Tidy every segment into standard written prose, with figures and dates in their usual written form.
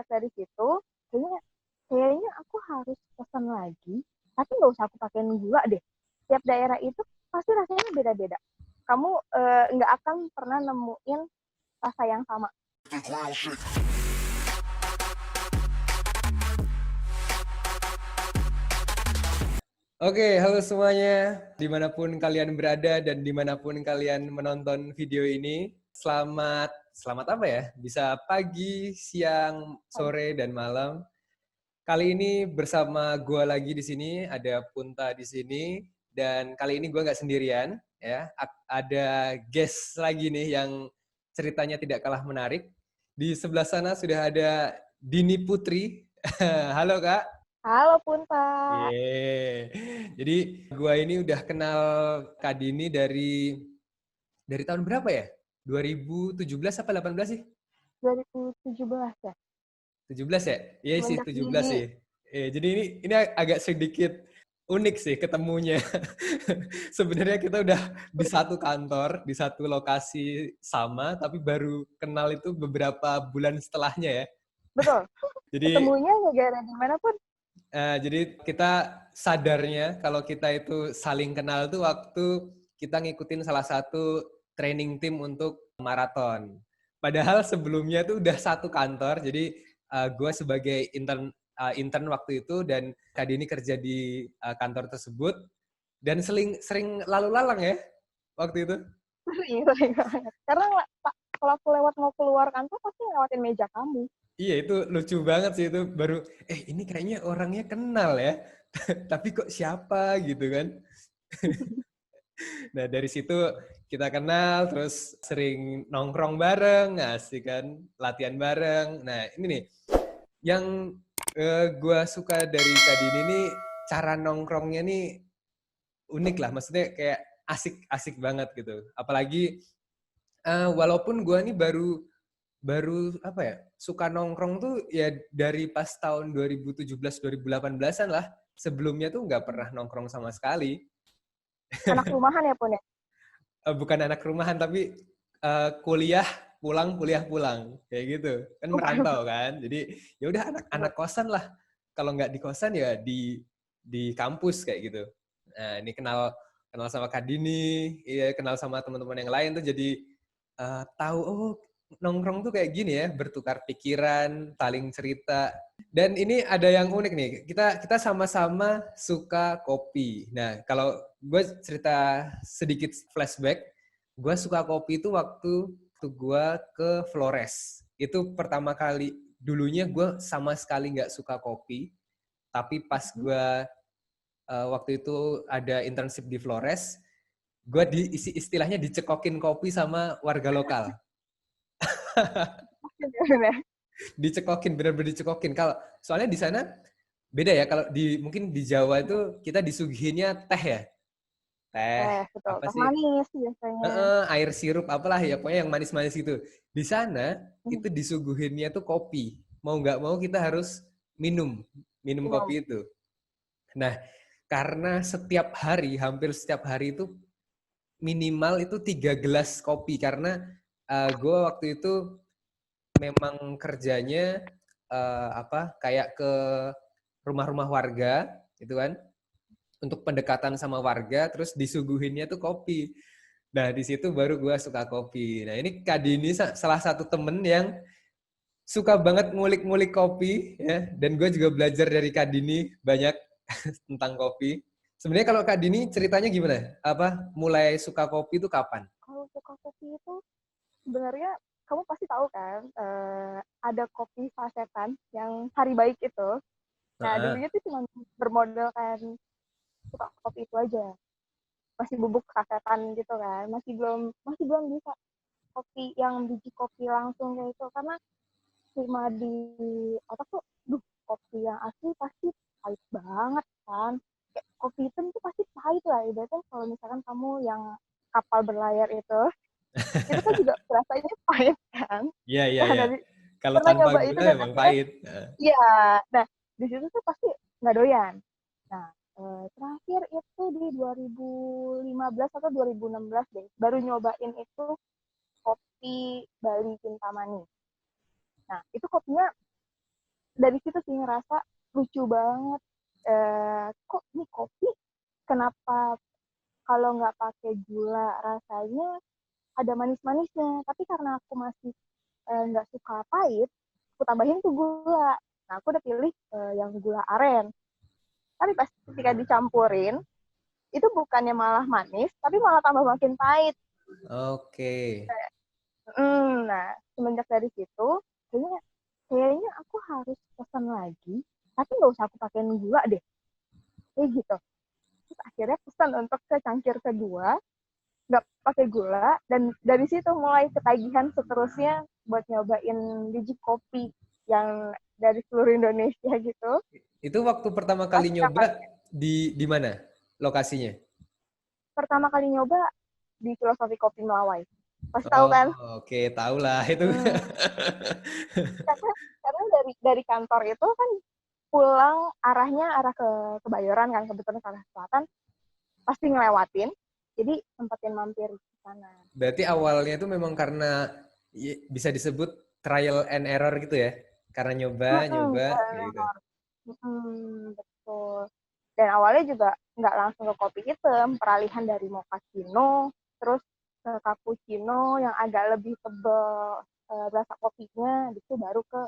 semenjak dari situ kayaknya aku harus pesan lagi, tapi nggak usah aku pakein gula deh. Tiap daerah itu pasti rasanya beda-beda. Kamu nggak akan pernah nemuin rasa yang sama. Oke, halo semuanya, dimanapun kalian berada dan dimanapun kalian menonton video ini, selamat apa ya? Bisa pagi, siang, sore, dan malam. Kali ini bersama gue lagi di sini, ada Punta di sini, dan kali ini gue nggak sendirian, ya. Ada guest lagi nih yang ceritanya tidak kalah menarik. Di sebelah sana sudah ada Dini Putri. Halo Kak. Halo Punta. Jadi gua ini udah kenal Kak Dini dari tahun berapa ya? 2017 apa 18 sih? 2017 ya? 17 ya? Iya sih, Semenjak 17 di sih. Jadi ini agak sedikit unik sih ketemunya. Sebenarnya kita udah di satu kantor, di satu lokasi sama, tapi baru kenal itu beberapa bulan setelahnya ya. Betul. Jadi Ketemunya negara dimanapun. Jadi kita sadarnya kalau kita itu saling kenal tuh waktu kita ngikutin salah satu training tim untuk maraton. Padahal sebelumnya tuh udah satu kantor, jadi gue sebagai intern waktu itu dan Kak Dini kerja di kantor tersebut dan sering lalu lalang ya waktu itu. Sering banget. Karena kalau aku mau keluar kantor pasti lewatin meja kamu. Iya itu lucu banget sih itu baru ini kayaknya orangnya kenal ya. Tapi kok siapa gitu kan. Nah dari situ kita kenal terus sering nongkrong bareng, asik kan, latihan bareng. Nah ini nih yang gue suka dari Kak Dini nih cara nongkrongnya nih unik lah, maksudnya kayak asik banget gitu. Apalagi walaupun gue nih baru apa ya suka nongkrong tuh ya dari pas tahun 2017 2018-an lah. Sebelumnya tuh nggak pernah nongkrong sama sekali. Anak rumahan ya Pun ya? Bukan anak rumahan tapi kuliah pulang kayak gitu kan merantau kan, jadi ya udah anak kosan lah, kalau nggak di kosan ya di kampus kayak gitu. Nah ini kenal sama Kak Dini, iya kenal sama teman-teman yang lain tuh jadi tahu oh nongkrong tuh kayak gini ya, bertukar pikiran, saling cerita. Dan ini ada yang unik nih, kita sama-sama suka kopi. Nah kalau gue cerita sedikit flashback, gue suka kopi itu waktu gue ke Flores. Itu pertama kali, dulunya gue sama sekali nggak suka kopi, tapi pas gue waktu itu ada internship di Flores, gue istilahnya dicekokin kopi sama warga lokal. Dicekokin, bener-bener dicekokin. Kalau soalnya di sana beda ya, kalau mungkin di Jawa itu kita disuguhinnya teh ya. Teh Betul. apa Teh sih? manis biasanya. Air sirup apalah ya, pokoknya yang manis-manis gitu. Di sana itu disuguhinnya tuh kopi. Mau nggak mau kita harus minum Minum. kopi itu. Nah, karena hampir setiap hari itu minimal itu 3 gelas kopi, karena gue waktu itu memang kerjanya kayak ke rumah-rumah warga gitu kan, untuk pendekatan sama warga, terus disuguhinnya tuh kopi. Nah di situ baru gue suka kopi. Nah ini Kak Dini salah satu temen yang suka banget ngulik-ngulik kopi ya, dan gue juga belajar dari Kak Dini banyak tentang kopi. Sebenarnya kalau Kak Dini ceritanya gimana? Mulai suka kopi itu kapan? Kalau suka kopi itu sebenarnya kamu pasti tahu kan, ada kopi sasetan yang hari baik itu. Nah dulunya tuh cuma bermodalkan suka kopi itu aja, masih bubuk sasetan gitu kan, masih belum bisa kopi yang biji kopi langsung kayak itu, karena cuma di otak tuh kopi yang asli pasti pahit banget kan, kayak kopi hitam tuh pasti pahit lah ibaratnya. Kalau misalkan kamu yang kapal berlayar itu kan juga rasanya pahit kan. Iya, iya, Nah iya. dari Kalau pernah tanpa nyoba itu gula dan emang akhirnya pahit. iya, nah di situ tuh pasti nggak doyan. Nah terakhir itu di 2015 atau 2016 deh baru nyobain itu kopi Bali Kintamani. Nah itu kopinya dari situ sih ngerasa lucu banget. Kok ini kopi kenapa kalau nggak pakai gula rasanya ada manis-manisnya, tapi karena aku masih nggak suka pahit, aku tambahin tuh gula. Nah, aku udah pilih yang gula aren. Tapi pas ketika dicampurin, itu bukannya malah manis, tapi malah tambah makin pahit. Oke. Nah, semenjak dari situ, kayaknya aku harus pesan lagi, tapi nggak usah aku pakein gula deh. Kayak gitu. Terus akhirnya pesan untuk ke cangkir kedua, nggak pakai gula, dan dari situ mulai ketagihan seterusnya buat nyobain biji kopi yang dari seluruh Indonesia gitu. Itu waktu pertama kali Pasti akan nyoba di mana lokasinya? pertama kali nyoba di Filosofi Kopi Melawai. Pasti tahu Oh, kan? oke, tahu lah itu. Karena dari kantor itu kan pulang arahnya arah ke Kebayoran kan, kebetulan ke arah selatan, pasti ngelewatin. Jadi sempetin mampir ke sana. Berarti awalnya itu memang karena bisa disebut trial and error gitu ya? Karena nyoba, kayak gitu. Betul. Dan awalnya juga nggak langsung ke kopi hitam, peralihan dari mochaccino, terus ke cappuccino yang agak lebih tebal rasa kopinya, itu baru ke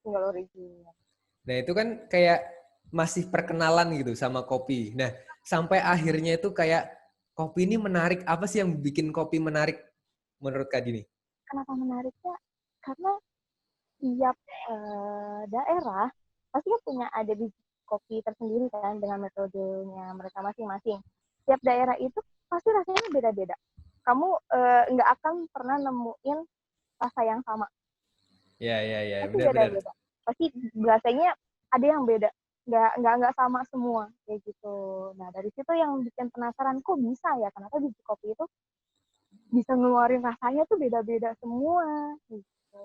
single origin. Nah, itu kan kayak masih perkenalan gitu sama kopi. Nah, sampai akhirnya itu kayak kopi ini menarik. Apa sih yang bikin kopi menarik menurut Kak Dini? Kenapa menariknya? Karena tiap daerah pasti punya ada biji kopi tersendiri kan dengan metodenya mereka masing-masing. Tiap daerah itu pasti rasanya beda-beda. Kamu nggak akan pernah nemuin rasa yang sama. Ya, Pasti benar-benar. beda-beda. Pasti rasanya ada yang beda. Nggak sama semua kayak gitu. Nah dari situ yang bikin penasaran kok bisa ya kenapa biji kopi itu bisa ngeluarin rasanya tuh beda-beda semua gitu.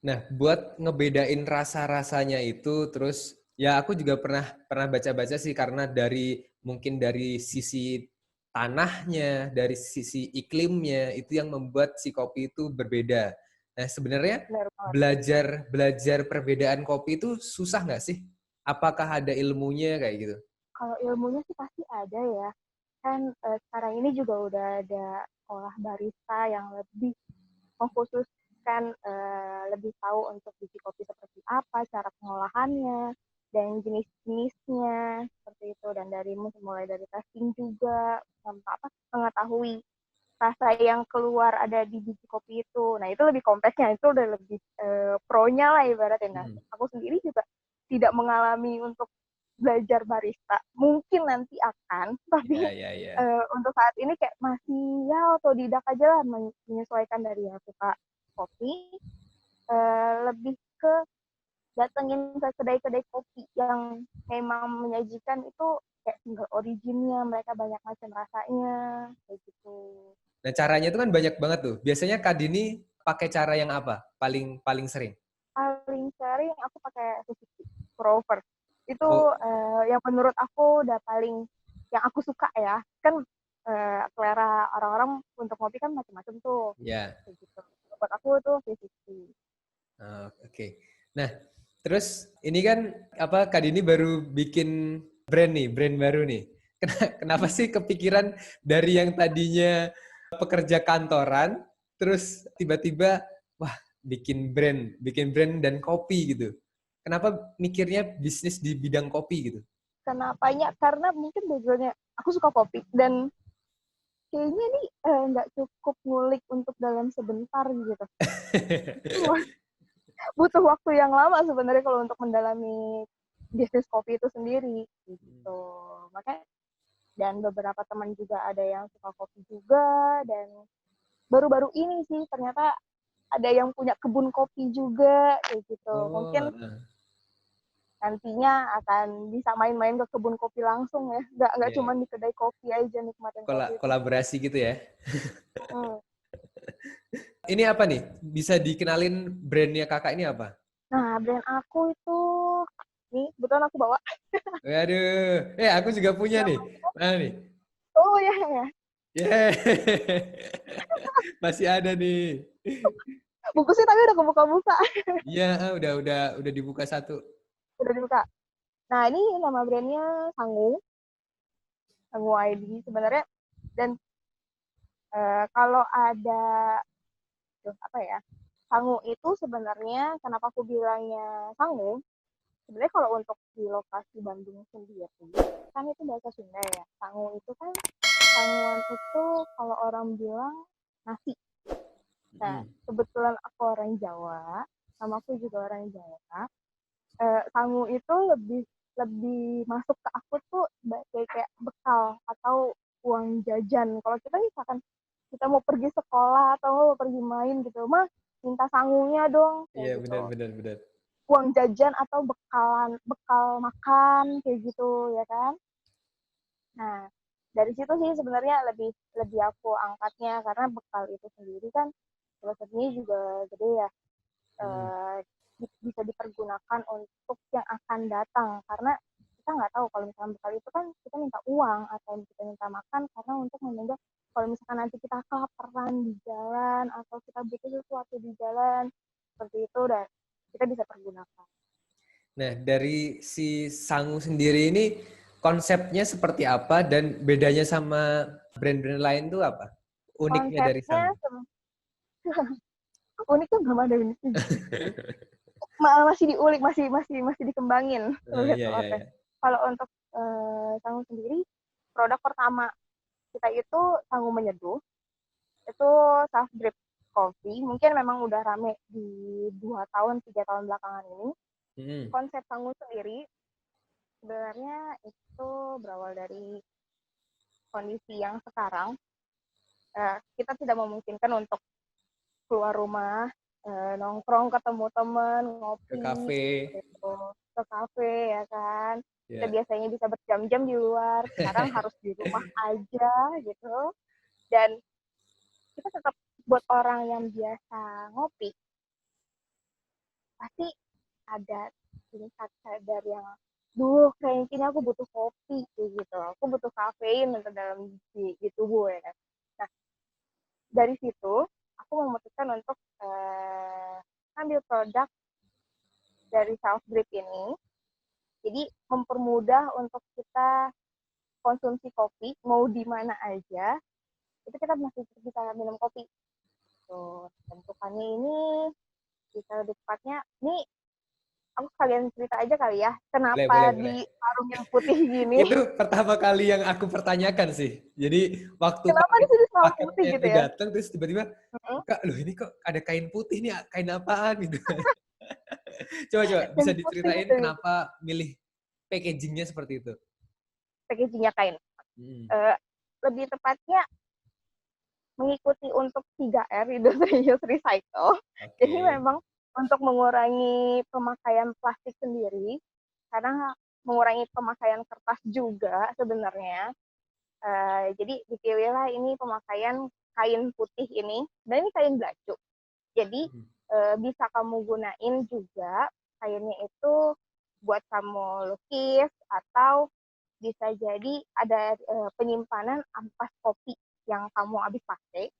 Nah, buat ngebedain rasa-rasanya itu, terus ya aku juga pernah baca-baca sih karena mungkin dari sisi tanahnya, dari sisi iklimnya itu yang membuat si kopi itu berbeda. Nah, sebenarnya Benar banget. belajar perbedaan kopi itu susah nggak sih? Apakah ada ilmunya kayak gitu? Kalau ilmunya sih pasti ada ya. Kan sekarang ini juga udah ada sekolah barista yang lebih mengkhususkan lebih tahu untuk biji kopi seperti apa, cara pengolahannya, dan jenis-jenisnya seperti itu. Dan mulai dari testing juga sampai mengetahui rasa yang keluar ada di biji kopi itu. Nah itu lebih kompleksnya, itu udah lebih pro-nya lah ibaratnya. Nah aku sendiri juga tidak mengalami untuk belajar barista. Mungkin nanti akan, tapi Ya. untuk saat ini kayak masih ya otodidak aja lah, menyesuaikan dari yang suka kopi, lebih ke datengin ke kedai-kedai kopi yang memang menyajikan itu kayak single originnya, mereka banyak macam rasanya, kayak gitu. Nah, caranya itu kan banyak banget tuh. Biasanya Kak Dini pakai cara yang apa? Paling paling sering? Paling sering aku pakai Suzuki Rover. Itu Oh, yang menurut aku udah paling yang aku suka ya. Kan selera orang-orang untuk ngopi kan macam-macam tuh. ya. Kayak gitu. Buat aku tuh Suzuki. Oh, oke. Nah, terus ini kan apa Kak Dini baru bikin brand baru nih. Kenapa sih kepikiran dari yang tadinya pekerja kantoran, terus tiba-tiba wah bikin brand dan kopi gitu. Kenapa mikirnya bisnis di bidang kopi gitu? Kenapanya? Karena mungkin backgroundnya aku suka kopi dan kayaknya nih nggak cukup ngulik untuk dalam sebentar gitu. Butuh waktu yang lama sebenarnya kalau untuk mendalami bisnis kopi itu sendiri gitu. Makanya dan beberapa teman juga ada yang suka kopi juga dan baru-baru ini sih ternyata ada yang punya kebun kopi juga kayak gitu. Oh, Mungkin nantinya akan bisa main-main ke kebun kopi langsung ya. Nggak ya. cuma di kedai kopi aja nikmatin kopi itu. Kolaborasi gitu ya. Hmm. Ini apa nih? Bisa dikenalin brandnya kakak ini apa? Nah, brand aku itu nih, kebetulan aku bawa. Waduh, aku juga punya nih. Mana nih? Oh ya, ya. Yeah. Masih ada nih. Bungkusnya tapi udah kebuka-buka. Iya, udah dibuka satu. Udah dibuka. Nah, ini nama brandnya Sangu. Sangu ID sebenarnya. Dan kalau ada apa ya, Sangu itu sebenarnya kenapa aku bilangnya Sangu, sebenarnya kalau untuk di lokasi Bandung sendiri kan itu bahasa Sunda ya. Sangu itu kan, sanguan itu kalau orang bilang nasi. Nah, kebetulan aku orang Jawa, sama aku juga orang Jawa. Sangu itu lebih lebih masuk ke aku tuh kayak bekal atau uang jajan. Kalau kita misalkan kita mau pergi sekolah atau mau pergi main gitu, mah minta sangunya dong Iya, kayak gitu. benar. Uang jajan atau bekal makan kayak gitu ya kan. Nah, dari situ sih sebenarnya lebih lebih aku angkatnya karena bekal itu sendiri kan filosofinya juga gede ya. eh, Bisa dipergunakan untuk yang akan datang karena kita nggak tahu kalau misalnya bekal itu kan kita minta uang atau kita minta makan karena untuk menunjang kalau misalkan nanti kita kelaparan di jalan atau kita butuh sesuatu di jalan seperti itu dan kita bisa pergunakan. Nah, dari si Sangu sendiri ini konsepnya seperti apa dan bedanya sama brand-brand lain tuh apa? Uniknya dari Konsepnya Sangu. uniknya belum ada uniknya gitu sih. Masih diulik, masih dikembangin Iya, iya, lihat. iya. Kalau untuk Sangu sendiri, produk pertama kita itu Sangu Menyeduh, itu self drip coffee. Mungkin memang udah rame di 2 tahun 3 tahun belakangan ini. Hmm. Konsep Sangu sendiri sebenarnya itu berawal dari kondisi yang sekarang kita tidak memungkinkan untuk keluar rumah, nongkrong ketemu teman, Ke ngopi, kafe. gitu, ke kafe ya kan. Kita Ya. biasanya bisa berjam-jam di luar, sekarang harus di rumah aja gitu. Dan kita tetap buat orang yang biasa ngopi, pasti ada tingkat sadar yang, duh kayaknya aku butuh kopi gitu, aku butuh kafein untuk dalam di tubuh ya kan. Nah, dari situ aku memutuskan untuk ambil produk dari self drip ini. Jadi mempermudah untuk kita konsumsi kopi mau di mana aja, itu kita masih bisa minum kopi. Tuh, bentukannya ini bisa lebih tepatnya, ini aku sekalian cerita aja kali ya, Boleh, boleh, kenapa boleh. di karung yang putih gini, Itu pertama kali yang aku pertanyakan sih. Jadi waktu kenapa di sini selalu putih paketnya gitu itu ya. datang terus tiba-tiba buka, loh ini kok ada kain putih nih, kain apaan gitu. Coba bisa Yang putih diceritain itu kenapa milih packagingnya seperti itu? packagingnya kain. Hmm. Eh, Lebih tepatnya mengikuti untuk 3R, Reduce, Recycle. Jadi Oke. memang untuk mengurangi pemakaian plastik sendiri, karena mengurangi pemakaian kertas juga sebenarnya. Jadi dipilihlah ini pemakaian kain putih ini, dan ini kain belacu. Jadi Hmm. bisa kamu gunain juga kainnya itu buat kamu lukis atau bisa jadi ada penyimpanan ampas kopi yang kamu habis pakai,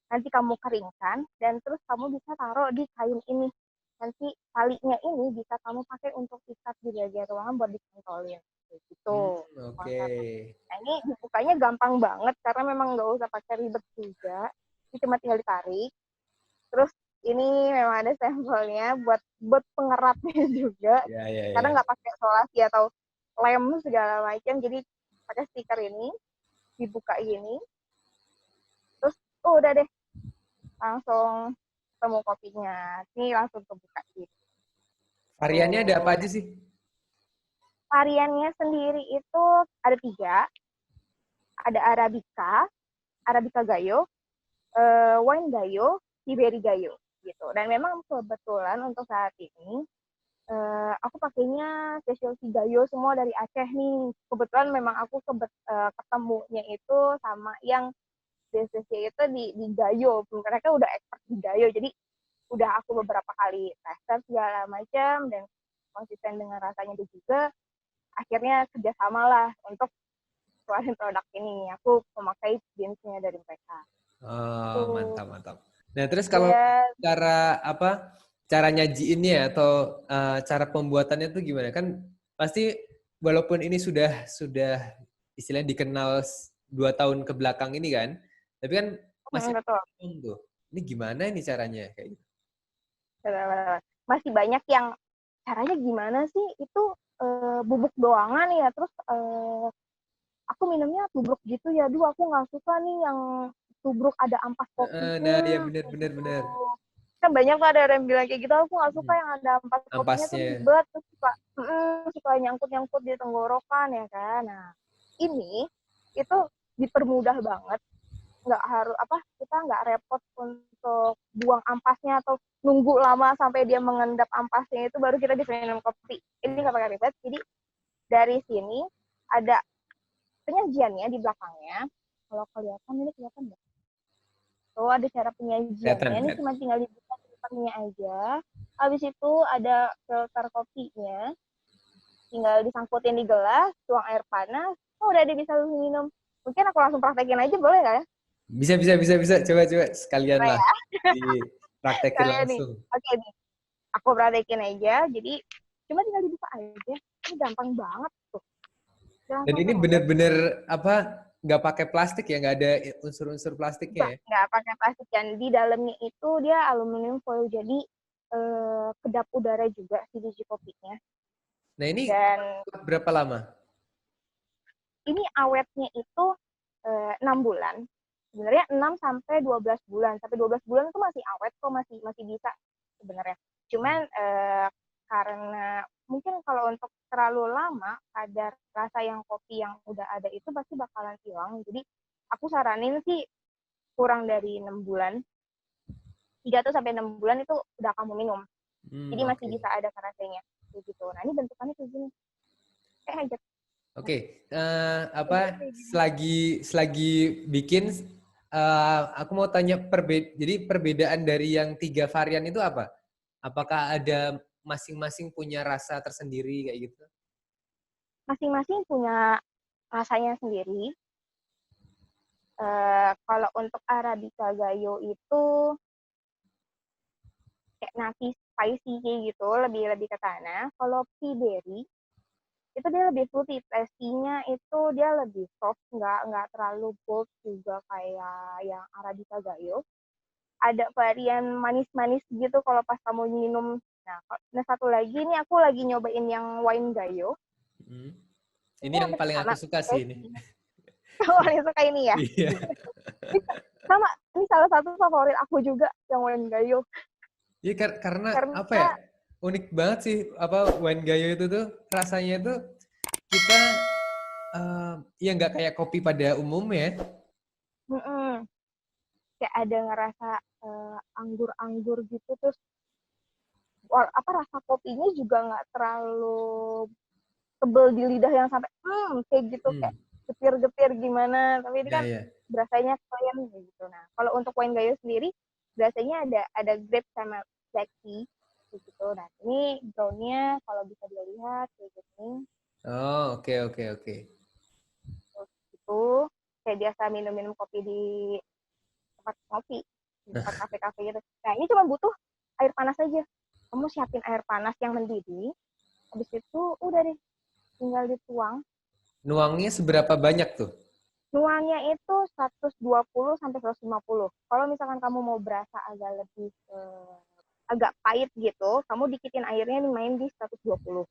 nanti kamu keringkan dan terus kamu bisa taruh di kain ini. Nanti talinya ini bisa kamu pakai untuk ikat di bagian ruangan buat dicantolin gitu Oke. konsepnya. Nah, ini dibukanya gampang banget karena memang nggak usah pakai ribet juga, ini cuma tinggal ditarik. Terus ini memang ada sampelnya buat buat pengeratnya juga, Ya, ya, karena ya. nggak pakai isolasi atau lem segala macam, jadi pakai stiker ini, dibuka ini, terus udah deh langsung temu kopinya, ini langsung kebuka gitu. Variannya ada apa aja sih? Variannya sendiri itu ada 3, ada Arabica, Arabica Gayo, Wine Gayo, Siberi Gayo gitu. Dan memang kebetulan untuk saat ini aku pakainya specialty Gayo semua dari Aceh nih. Kebetulan memang aku ketemunya itu sama yang BCC itu di Gayo. Mereka udah expert di Gayo, jadi udah aku beberapa kali tester segala macam dan konsisten dengan rasanya juga. Akhirnya kerjasama lah untuk keluarin produk ini. Aku memakai jeansnya dari mereka. Oh, Tuh. mantap, mantap. Nah, terus kalau Dan cara apa? Cara nyajiinnya atau cara pembuatannya tuh gimana? Kan pasti walaupun ini sudah istilahnya dikenal 2 tahun ke belakang ini kan, tapi kan masih betul. bingung tuh. Ini gimana ini caranya kayak gitu. Betul. Masih banyak yang caranya gimana sih? Itu bubuk doangan ya, terus aku minumnya tubruk gitu ya. Duh, aku nggak suka nih yang tubruk ada ampas Nah, ya kopinya benar kayak benar gitu. benar. Kan banyak tuh ada orang yang bilang kayak gitu, aku nggak suka yang ada ampas kopinya tuh Ampasnya. ribet, terus suka nyangkut-nyangkut di tenggorokan ya kan. Nah, ini itu dipermudah banget, nggak harus apa, kita nggak repot untuk buang ampasnya atau nunggu lama sampai dia mengendap ampasnya itu baru kita bisa minum kopi. Ini nggak pakai ribet. Jadi dari sini ada penyajiannya di belakangnya. Kalau kelihatan, ini kelihatan nggak? Tuh ada cara penyajiannya. Kelihatan, Ini kelihatan. cuma tinggal dibuka filternya aja. Habis itu ada filter kopinya. Tinggal disangkutin di gelas, tuang air panas. Oh, udah bisa minum. Mungkin aku langsung praktekin aja, boleh nggak ya? Bisa bisa bisa bisa. Coba coba sekalian Nah lah ya, dipraktekin kayak nih. langsung. Oke nih, aku praktekin aja. Jadi cuma tinggal dibuka aja. Ini gampang banget tuh. Dan Gampang ini banget. bener-bener apa? Nggak pakai plastik ya? Nggak ada unsur-unsur plastiknya ya? Nggak pakai plastik, dan di dalamnya itu dia aluminium foil, jadi kedap udara juga si biji kopinya. Nah ini Dan berapa lama? ini awetnya itu 6 bulan. Sebenarnya 6 sampai 12 bulan. Sampai 12 bulan itu masih awet kok, masih masih bisa sebenarnya. Cuman karena mungkin kalau untuk terlalu lama, kadar rasa yang kopi yang udah ada itu pasti bakalan hilang. Jadi aku saranin sih kurang dari 6 bulan. 3 sampai 6 bulan itu udah kamu minum. Jadi masih Oke. bisa ada rasanya. Gitu. Nah, ini bentukannya kayak gini. Aja. Nah, Oke, bentuknya apa kayak gini. selagi bikin, aku mau tanya jadi perbedaan dari yang 3 varian itu apa? Apakah ada masing-masing punya rasa tersendiri kayak gitu? Masing-masing punya rasanya sendiri. Kalau untuk Arabica Gayo itu kayak nasi spicy kayak gitu, lebih lebih ke sana. Kalau Piberry itu dia lebih fruity, tastinya itu dia lebih soft, nggak terlalu bold juga kayak yang Arabica Gayo. Ada varian manis-manis gitu kalau pas kamu minum. Nah, satu lagi ini aku lagi nyobain yang wine Gayo. Hmm. Ini Ini yang hampir paling sama. aku suka sih ini. Kamu paling suka ini ya? Iya. Sama, ini salah satu favorit aku juga yang wine Gayo. Iya karena Karena apa ya? Unik banget sih apa wine gayo itu tuh rasanya tuh kita ya nggak kayak kopi pada umumnya. mm-mm, kayak ada ngerasa anggur-anggur gitu, terus apa rasa kopinya juga nggak terlalu tebel di lidah yang sampai kayak gitu, kayak Hmm. getir-getir gimana, tapi ini Ya kan ya. berasanya kalian gitu. Nah, kalau untuk wine gayo sendiri biasanya ada grape sama black tea gitu. Nah, ini brownnya kalau bisa dilihat kayak gini. Oh oke oke oke. Terus itu kayak biasa minum-minum kopi di tempat kopi, di tempat kafe-kafe gitu. Nah, ini cuma butuh air panas aja. Kamu siapin air panas yang mendidih, habis itu udah deh, tinggal dituang. Nuangnya seberapa banyak tuh? Nuangnya itu 120 sampai 150. Kalau misalkan kamu mau berasa agak lebih agak pahit gitu, kamu dikitin airnya nih, main di 120.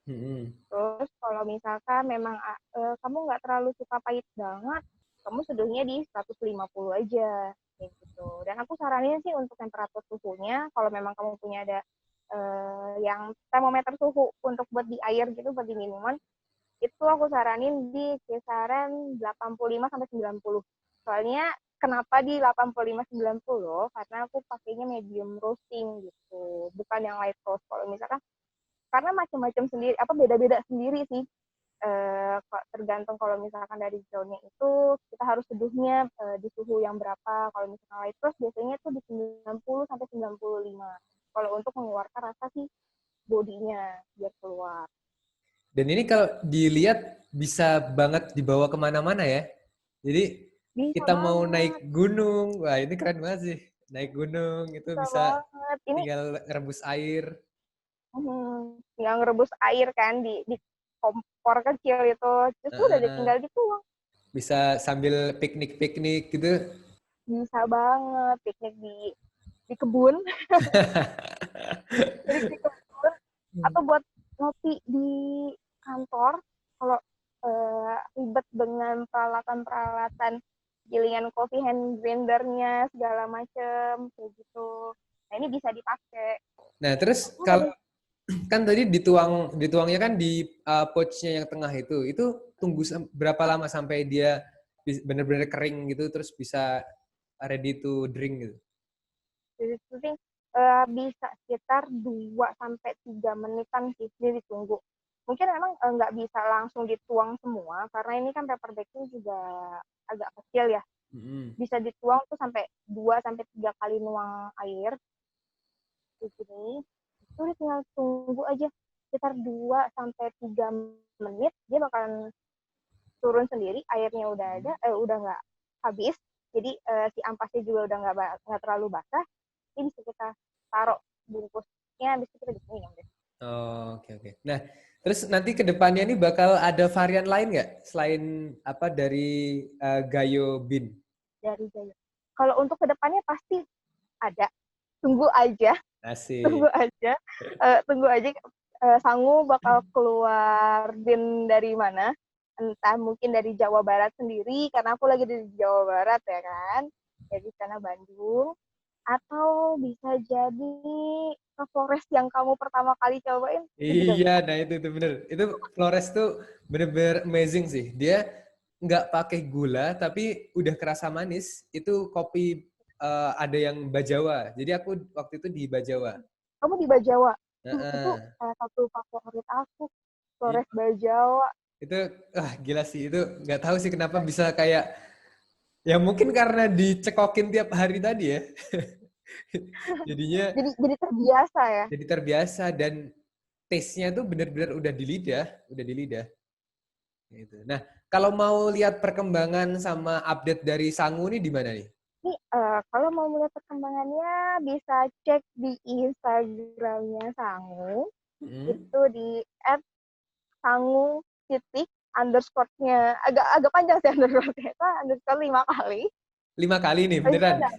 Hmm. Terus kalau misalkan memang kamu nggak terlalu suka pahit banget, kamu seduhnya di 150 aja kayak gitu. Dan aku saranin sih untuk temperatur suhunya, kalau memang kamu punya ada yang termometer suhu untuk buat di air gitu, buat di minuman, itu aku saranin di kisaran 85 sampai 90. Soalnya kenapa di 85 90? Karena aku pakainya medium roasting gitu, bukan yang light roast. Kalau misalkan karena macam-macam sendiri, apa beda-beda sendiri sih. Tergantung kalau misalkan dari groundnya itu kita harus seduhnya di suhu yang berapa. Kalau misalkan light roast biasanya itu di 90 sampai 95. Kalau untuk mengeluarkan rasa sih bodinya biar keluar. Dan ini kalau dilihat bisa banget dibawa kemana-mana ya. Jadi Bisa kita mau banget. naik gunung, wah ini keren banget sih. naik gunung itu Susah bisa banget. Ini tinggal rebus air. yang rebus air kan di kompor kecil itu, justru udah Heeh. tinggal dituang. Bisa sambil piknik-piknik gitu. Bisa banget piknik di kebun, jadi di kebun atau buat ngopi di kantor kalau ribet dengan peralatan-peralatan gilingan coffee hand grindernya segala macem kayak gitu. Nah ini bisa dipakai. Nah, terus Aku kalau tadi kan tadi dituangnya kan di pouch-nya yang tengah itu tunggu berapa lama sampai dia benar-benar kering gitu terus bisa ready to drink gitu. jadi syuting bisa sekitar 2 sampai 3 menitan sih dia ditunggu. Mungkin memang nggak bisa langsung dituang semua karena ini kan paper bagnya juga agak kecil ya. Mm-hmm. Bisa dituang tuh sampai 2 sampai 3 kali nuang air di sini. Itu tinggal tunggu aja sekitar 2 sampai 3 menit dia bakalan turun sendiri, airnya udah ada, udah nggak habis. Jadi si ampasnya juga udah nggak terlalu basah. Ini bisa kita taruh bungkusnya, habis itu kita bisa minum deh. Oh, oke oke. Nah, terus nanti ke depannya ini bakal ada varian lain nggak selain apa dari Gayo Bean? Dari Jaya. Kalau untuk kedepannya pasti ada. Tunggu aja, tunggu Asik. aja, tunggu aja. Sangu bakal keluar bin dari mana? Entah mungkin dari Jawa Barat sendiri, karena aku lagi di Jawa Barat ya kan, dari sana Bandung. Atau bisa jadi ke Flores yang kamu pertama kali cobain, itu juga Iya, bisa. nah itu bener. Itu Flores tuh bener-bener amazing sih. Dia nggak pakai gula, tapi udah kerasa manis. Itu kopi ada yang Bajawa. Jadi aku waktu itu di Bajawa. Kamu di Bajawa, itu Heeh. salah satu favorit aku, Iya, Flores Bajawa. itu gila sih. Itu nggak tahu sih kenapa bisa kayak ya mungkin karena dicekokin tiap hari tadi ya. Jadinya Jadi terbiasa ya. jadi terbiasa dan taste-nya tuh bener-bener udah di lidah, udah di lidah. Gitu. Nah, kalau mau lihat perkembangan sama update dari Sangu nih di mana nih? Ini kalau mau melihat perkembangannya bisa cek di Instagramnya Sangu. Hmm. Itu di @sangu titik underscore-nya agak agak panjang sih underscore-nya itu underscore 5 kali. 5 kali nih, Habis itu beneran? ada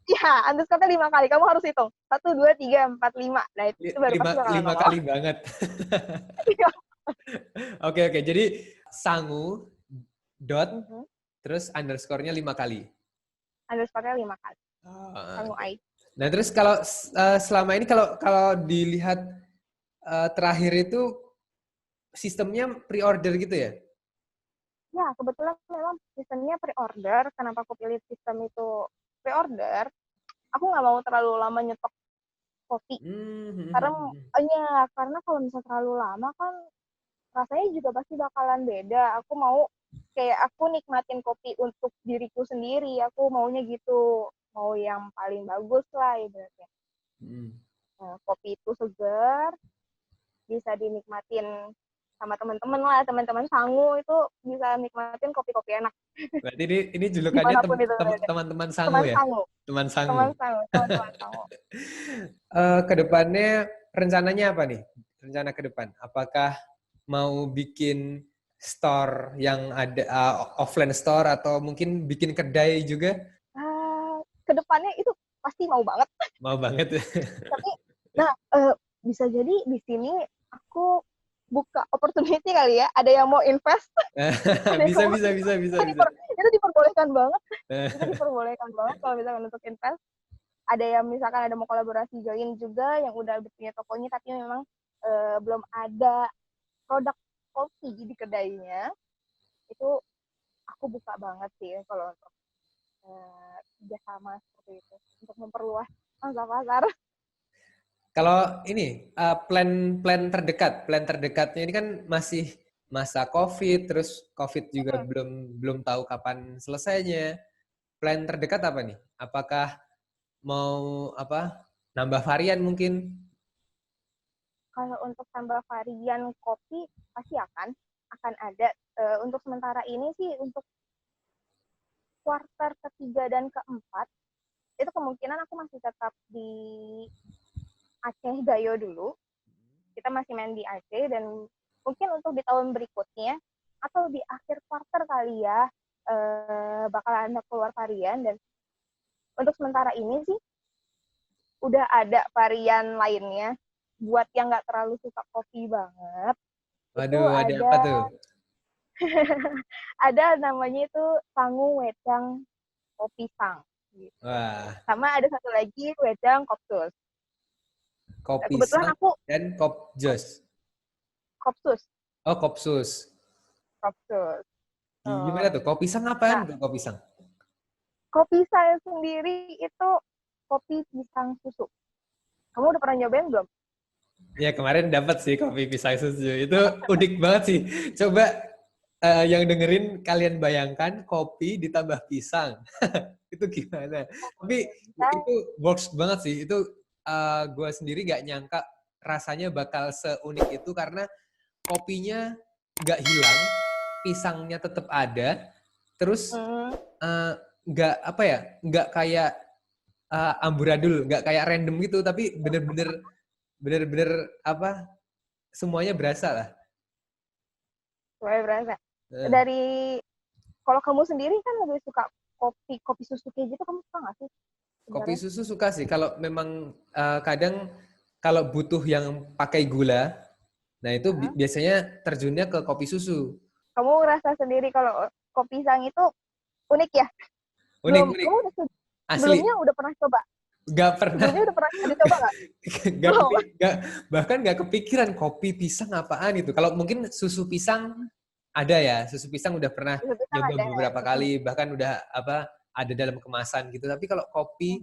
ya underscore-nya 5 kali. Kamu harus hitung 1, 2, 3, 4, 5. Nah itu baru Lima, pasti bakal lima nongol. kali banget. Oke, oke. Jadi Sangu dot terus underscore-nya 5 kali. Underscore-nya 5 kali. Ah, Sangu oke. AI. Nah, terus kalau selama ini kalau kalau dilihat terakhir itu sistemnya pre-order gitu ya? Ya, kebetulan memang sistemnya pre-order. Kenapa aku pilih sistem itu pre-order? Aku nggak mau terlalu lama nyetok kopi. Karena Hmm. karena kalau misalnya terlalu lama kan rasanya juga pasti bakalan beda. Aku mau kayak aku nikmatin kopi untuk diriku sendiri. Aku maunya gitu. Mau yang paling bagus lah ibaratnya. Hmm. Nah, kopi itu segar, bisa dinikmatin sama teman-teman lah, teman-teman sangu itu bisa nikmatin kopi-kopi enak Berarti ini julukannya dimanapun itu berada. teman-teman Sangu Teman ya? sangu, Teman Sangu. teman sangu, teman-teman sangu. Kedepannya rencananya apa nih? Rencana ke depan? Apakah mau bikin store yang ada offline store atau mungkin bikin kedai juga? Kedepannya itu pasti mau banget. Mau banget ya. Tapi, nah, bisa jadi di sini aku buka opportunity kali ya. Ada yang mau invest, ada yang Bisa, mau bisa, bisa, invest. bisa, Itu, bisa. itu diperbolehkan banget. Itu diperbolehkan banget kalau misalkan untuk invest. Ada yang misalkan ada mau kolaborasi join juga yang udah punya tokonya, tapi memang belum ada produk kopi di kedainya. Itu aku buka banget sih kalau untuk kerjasama seperti itu untuk memperluas masa pasar. Kalau ini plan plan terdekatnya ini kan masih masa COVID, terus COVID juga belum tahu kapan selesainya. Plan terdekat apa nih? Apakah mau apa? Nambah varian mungkin? Kalau untuk tambah varian kopi pasti akan ada. Untuk sementara ini sih untuk kuartal ketiga dan keempat itu kemungkinan aku masih tetap di Aceh Gayo dulu. Kita masih main di Aceh, dan mungkin untuk di tahun berikutnya atau di akhir quarter kali ya bakal ada keluar varian. Dan untuk sementara ini sih udah ada varian lainnya buat yang nggak terlalu suka kopi banget. Itu Waduh, ada apa tuh? ada namanya itu Sangu Wedang Kopi Sang gitu. Wah, Sama ada satu lagi Wedang Kopsus. kopi Kebetulan sang aku dan kopjus. Kopsus, Oh, kopsus. Kopsus. Gimana tuh? Kopi sang apaan Nah, tuh kopi sang? kopi saya sendiri itu kopi pisang susu. Kamu udah pernah nyobain belum? Ya kemarin dapat sih kopi pisang susu. Itu unik banget sih. Coba yang dengerin kalian bayangkan kopi ditambah pisang. Itu gimana? Tapi Nah, itu works banget sih. Itu gue sendiri gak nyangka rasanya bakal seunik itu karena kopinya nggak hilang, pisangnya tetap ada, terus hmm, nggak apa ya, nggak kayak amburadul, nggak kayak random gitu, tapi bener-bener apa, semuanya berasa lah. gue berasa. Eh, Dari kalau kamu sendiri kan lebih suka kopi kopi susu kayak gitu, kamu suka nggak sih Kopi sebenarnya? susu suka sih, kalau memang kadang kalau butuh yang pakai gula, nah itu Nah, biasanya terjunnya ke kopi susu. kamu rasa sendiri kalau kopi sang itu unik ya? Unik, Belum, unik. kamu udah Asli, sebelumnya udah pernah coba? nggak pernah. Sebelumnya udah pernah ada coba nggak? Gak, Belum. bahkan nggak kepikiran kopi pisang apaan itu. Kalau mungkin susu pisang ada ya, susu pisang udah pernah Susu pisang nyoba ada. beberapa kali, bahkan udah apa ada dalam kemasan gitu. Tapi kalau kopi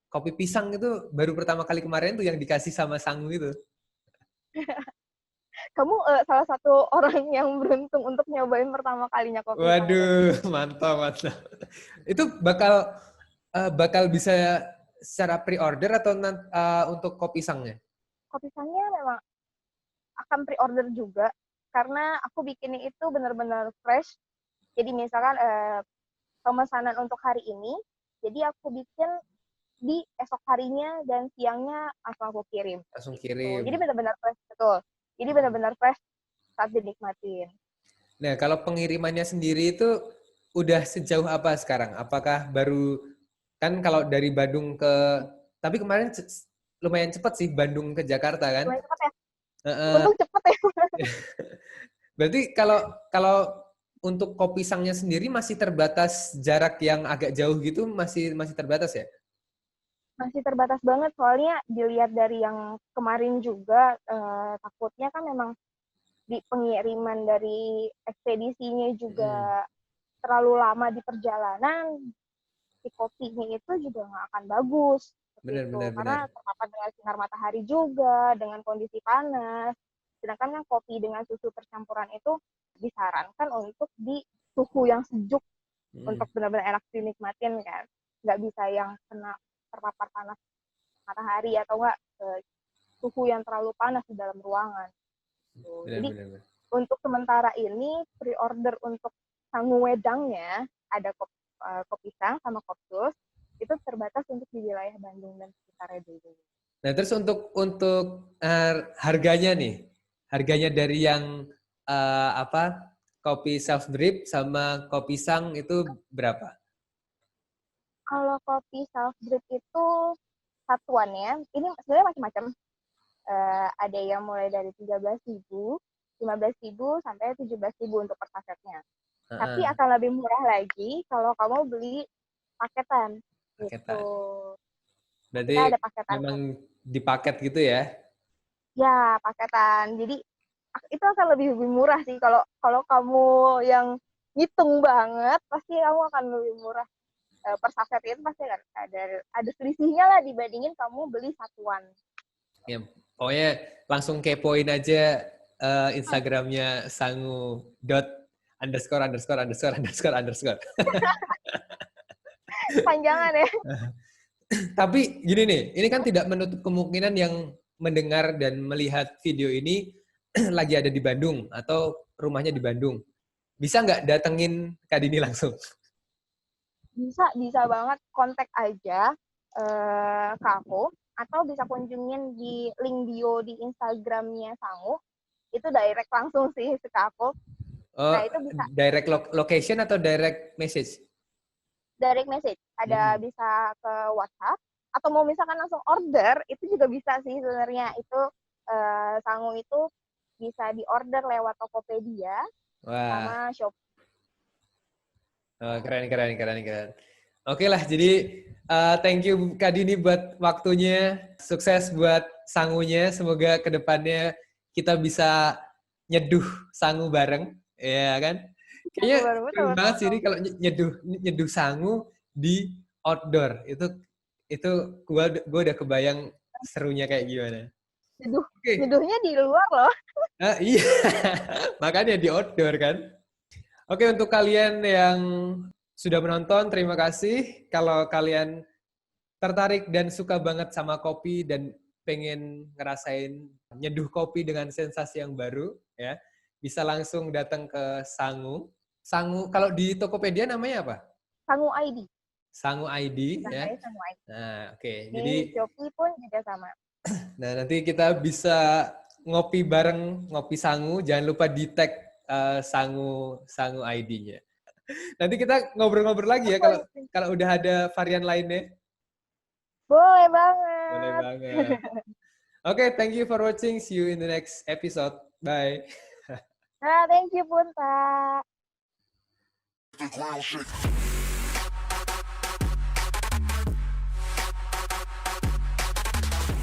kopi pisang itu baru pertama kali kemarin tuh yang dikasih sama Sangu itu. Kamu salah satu orang yang beruntung untuk nyobain pertama kalinya kopi sang berarti. Waduh, mantap mantap. Itu bakal bisa secara pre-order atau untuk kopi sangnya? Kopi sangnya memang akan pre-order juga karena aku bikinnya itu benar-benar fresh. Jadi misalkan pemesanan untuk hari ini, jadi aku bikin di esok harinya dan siangnya langsung aku kirim. Langsung Gitu. Jadi kirim. benar-benar fresh, betul. Jadi benar-benar fresh saat dinikmatin. Nah, kalau pengirimannya sendiri itu udah sejauh apa sekarang? Apakah baru kan kalau dari Bandung ke tapi kemarin lumayan cepat sih Bandung ke Jakarta kan? Lumayan cepet ya. Heeh. Untung cepet ya. Berarti kalau kalau untuk kopi sangnya sendiri masih terbatas jarak yang agak jauh gitu masih masih terbatas ya? Masih terbatas banget soalnya dilihat dari yang kemarin juga takutnya kan memang di pengiriman dari ekspedisinya Mm-mm. juga terlalu lama di perjalanan, si kopinya itu juga nggak akan bagus seperti Benar itu benar benar. karena terpapar dengan sinar matahari juga dengan kondisi panas. Sedangkan kan kopi dengan susu percampuran itu disarankan untuk di suhu yang sejuk Mm. untuk benar-benar enak dinikmatin kan, nggak bisa yang kena terpapar panas matahari atau enggak suhu yang terlalu panas di dalam ruangan. Benar Jadi benar benar. untuk sementara ini pre-order untuk sangu wedangnya ada kopi pisang sama kopsus itu terbatas untuk di wilayah Bandung dan sekitarnya dulu. Nah, terus untuk harganya nih, harganya dari yang apa kopi self drip sama kopi sang itu berapa? Kalau kopi self drip itu satuannya ini sebenarnya macam-macam. Ada yang mulai dari 13.000, 15.000 sampai 17.000 untuk per sasetnya. Tapi Heeh, akan lebih murah lagi kalau kamu beli paketan gitu. paketan. Kita Berarti ada paketan. memang dipaket gitu ya? Ya, paketan. Jadi itu akan lebih murah sih kalau kalau kamu yang ngitung banget pasti kamu akan lebih murah. Per saset itu pasti ada selisihnya lah dibandingin kamu beli satuan. Ya, pokoknya langsung kepoin aja Instagramnya sangu dot underscore underscore underscore underscore underscore. Panjangan ya. Tapi gini nih, ini kan tidak menutup kemungkinan yang mendengar dan melihat video ini lagi ada di Bandung atau rumahnya di Bandung. Bisa nggak datengin Kak Dini langsung? Bisa banget kontak aja ke aku, atau bisa kunjungin di link bio di Instagramnya Sangu. Itu direct langsung sih ke aku. Oh, Nah, itu bisa direct location atau direct message? direct message. Ada bisa ke WhatsApp, atau mau misalkan langsung order, itu juga bisa sih sebenarnya. Itu Sangu itu bisa diorder lewat Tokopedia Wah, sama Shopee. keren. Oke lah, jadi thank you Kak Dini buat waktunya. Sukses buat sangunya. Semoga kedepannya kita bisa nyeduh sangu bareng, ya kan? Kayaknya Baru seru betul banget sih ini betul. kalau nyeduh sangu di outdoor. Itu gua udah kebayang serunya kayak gimana. Oke. Nyeduhnya di luar loh. Iya, makanya di outdoor kan. Oke, untuk kalian yang sudah menonton, terima kasih. Kalau kalian tertarik dan suka banget sama kopi dan pengen ngerasain nyeduh kopi dengan sensasi yang baru, ya, bisa langsung datang ke Sangu. Sangu, kalau di Tokopedia namanya apa? Sangu ID. Sangu ID, ya. Namanya Sangu ID. Nah, oke. Di Jadi, Shopee pun juga sama. nah nanti kita bisa ngopi bareng, ngopi Sangu. Jangan lupa di tag Sangu ID-nya. Nanti kita ngobrol-ngobrol lagi ya kalau kalau udah ada varian lainnya. Boleh Boleh banget. banget. Oke, thank you for watching. See you in the next episode. Bye. Nah, thank you Punta. The ground shake.